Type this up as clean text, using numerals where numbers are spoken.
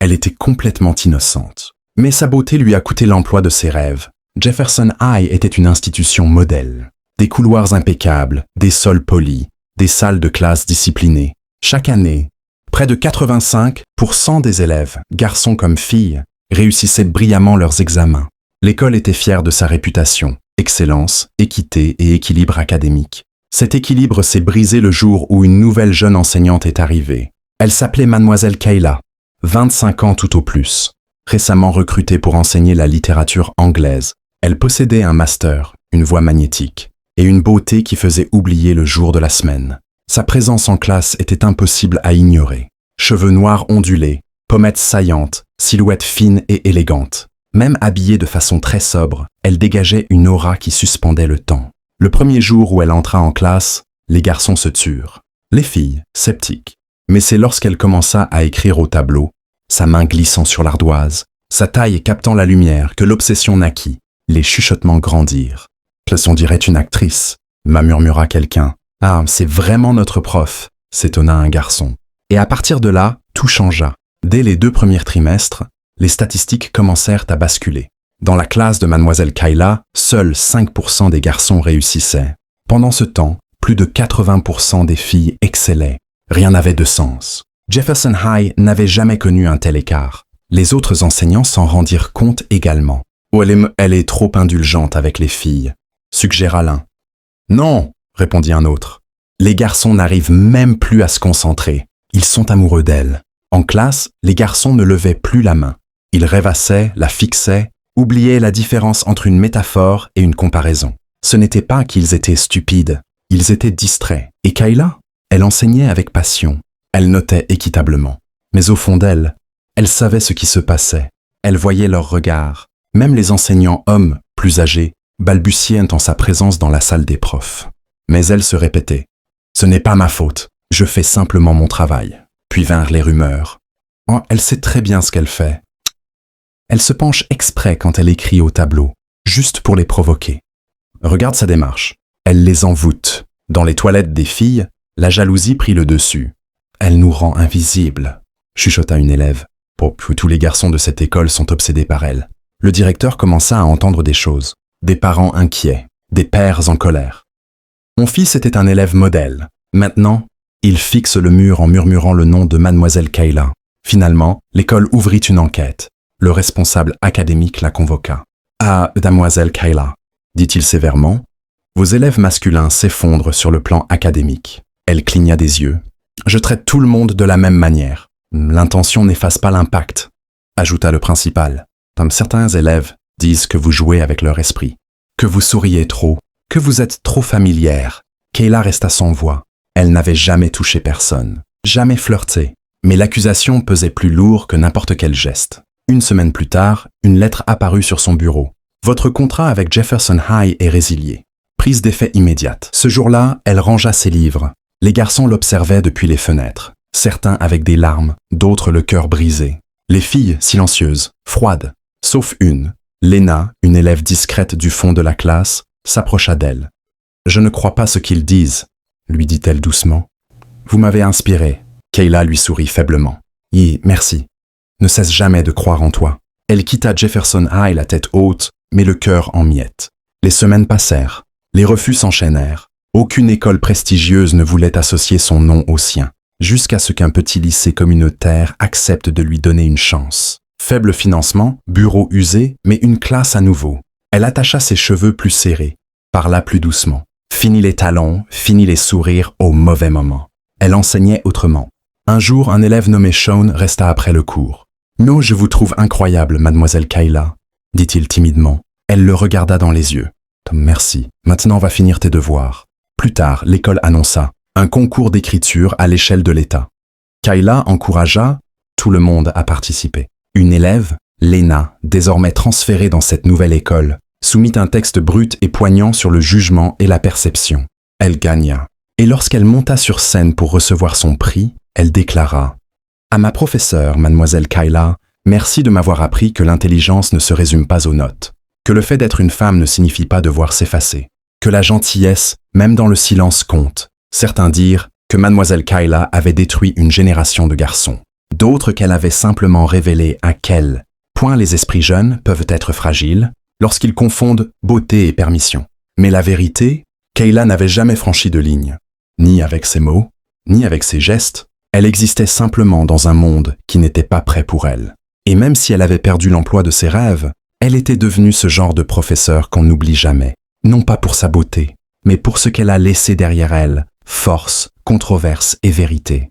Elle était complètement innocente. Mais sa beauté lui a coûté l'emploi de ses rêves. Jefferson High était une institution modèle. Des couloirs impeccables, des sols polis, des salles de classe disciplinées. Chaque année, près de 85% des élèves, garçons comme filles, réussissaient brillamment leurs examens. L'école était fière de sa réputation, excellence, équité et équilibre académique. Cet équilibre s'est brisé le jour où une nouvelle jeune enseignante est arrivée. Elle s'appelait Mademoiselle Kayla, 25 ans tout au plus. Récemment recrutée pour enseigner la littérature anglaise, elle possédait un master, une voix magnétique, et une beauté qui faisait oublier le jour de la semaine. Sa présence en classe était impossible à ignorer. Cheveux noirs ondulés, pommettes saillantes, silhouette fine et élégante. Même habillée de façon très sobre, elle dégageait une aura qui suspendait le temps. Le premier jour où elle entra en classe, les garçons se turent. Les filles, sceptiques. Mais c'est lorsqu'elle commença à écrire au tableau, sa main glissant sur l'ardoise, sa taille captant la lumière, que l'obsession naquit. Les chuchotements grandirent. « On dirait une actrice », murmura quelqu'un. « Ah, c'est vraiment notre prof », s'étonna un garçon. Et à partir de là, tout changea. Dès les 2 premiers trimestres, les statistiques commencèrent à basculer. Dans la classe de Mademoiselle Kayla, seuls 5% des garçons réussissaient. Pendant ce temps, plus de 80% des filles excellaient. Rien n'avait de sens. Jefferson High n'avait jamais connu un tel écart. Les autres enseignants s'en rendirent compte également. « Oh, elle est trop indulgente avec les filles », suggéra l'un. « Non », répondit un autre. « Les garçons n'arrivent même plus à se concentrer. Ils sont amoureux d'elle. » En classe, les garçons ne levaient plus la main. Ils rêvassaient, la fixaient, oubliaient la différence entre une métaphore et une comparaison. Ce n'était pas qu'ils étaient stupides, ils étaient distraits. Et Kayla, elle enseignait avec passion. Elle notait équitablement. Mais au fond d'elle, elle savait ce qui se passait. Elle voyait leurs regards. Même les enseignants hommes, plus âgés, balbutiaient en sa présence dans la salle des profs. Mais elle se répétait. « Ce n'est pas ma faute, je fais simplement mon travail. » Puis vinrent les rumeurs. « Oh, elle sait très bien ce qu'elle fait. » Elle se penche exprès quand elle écrit au tableau, juste pour les provoquer. Regarde sa démarche. Elle les envoûte. Dans les toilettes des filles, la jalousie prit le dessus. « Elle nous rend invisibles », chuchota une élève. Tous les garçons de cette école sont obsédés par elle. Le directeur commença à entendre des choses. Des parents inquiets, des pères en colère. Mon fils était un élève modèle. Maintenant, il fixe le mur en murmurant le nom de Mademoiselle Kayla. Finalement, l'école ouvrit une enquête. Le responsable académique la convoqua. « Ah, Mademoiselle Kayla, dit-il sévèrement, vos élèves masculins s'effondrent sur le plan académique. » Elle cligna des yeux. « Je traite tout le monde de la même manière. L'intention n'efface pas l'impact, » ajouta le principal. « Certains élèves disent que vous jouez avec leur esprit, que vous souriez trop, que vous êtes trop familière. » Kayla resta sans voix. Elle n'avait jamais touché personne, jamais flirté. Mais l'accusation pesait plus lourd que n'importe quel geste. Une semaine plus tard, une lettre apparut sur son bureau. « Votre contrat avec Jefferson High est résilié. » Prise d'effet immédiate. Ce jour-là, elle rangea ses livres. Les garçons l'observaient depuis les fenêtres. Certains avec des larmes, d'autres le cœur brisé. Les filles, silencieuses, froides. Sauf une. Lena, une élève discrète du fond de la classe, s'approcha d'elle. « Je ne crois pas ce qu'ils disent, » lui dit-elle doucement. « Vous m'avez inspiré. » Kayla lui sourit faiblement. « Merci. Ne cesse jamais de croire en toi. » Elle quitta Jefferson High la tête haute, mais le cœur en miettes. Les semaines passèrent. Les refus s'enchaînèrent. Aucune école prestigieuse ne voulait associer son nom au sien, jusqu'à ce qu'un petit lycée communautaire accepte de lui donner une chance. Faible financement, bureau usé, mais une classe à nouveau. Elle attacha ses cheveux plus serrés, parla plus doucement. Fini les talons, fini les sourires au mauvais moment. Elle enseignait autrement. Un jour, un élève nommé Sean resta après le cours. « Non, je vous trouve incroyable, mademoiselle Kayla, » dit-il timidement. Elle le regarda dans les yeux. « Merci, maintenant va finir tes devoirs. » Plus tard, l'école annonça un concours d'écriture à l'échelle de l'État. Kayla encouragea tout le monde à participer. Une élève, Lena, désormais transférée dans cette nouvelle école, soumit un texte brut et poignant sur le jugement et la perception. Elle gagna. Et lorsqu'elle monta sur scène pour recevoir son prix, elle déclara « À ma professeure, mademoiselle Kayla, merci de m'avoir appris que l'intelligence ne se résume pas aux notes, que le fait d'être une femme ne signifie pas devoir s'effacer, que la gentillesse, même dans le silence, compte. Certains dirent que mademoiselle Kayla avait détruit une génération de garçons. d'autres qu'elle avait simplement révélé à quel point les esprits jeunes peuvent être fragiles lorsqu'ils confondent beauté et permission. Mais la vérité, Kayla n'avait jamais franchi de ligne, ni avec ses mots, ni avec ses gestes. Elle existait simplement dans un monde qui n'était pas prêt pour elle. Et même si elle avait perdu l'emploi de ses rêves, elle était devenue ce genre de professeur qu'on n'oublie jamais, non pas pour sa beauté, mais pour ce qu'elle a laissé derrière elle, force, controverse et vérité.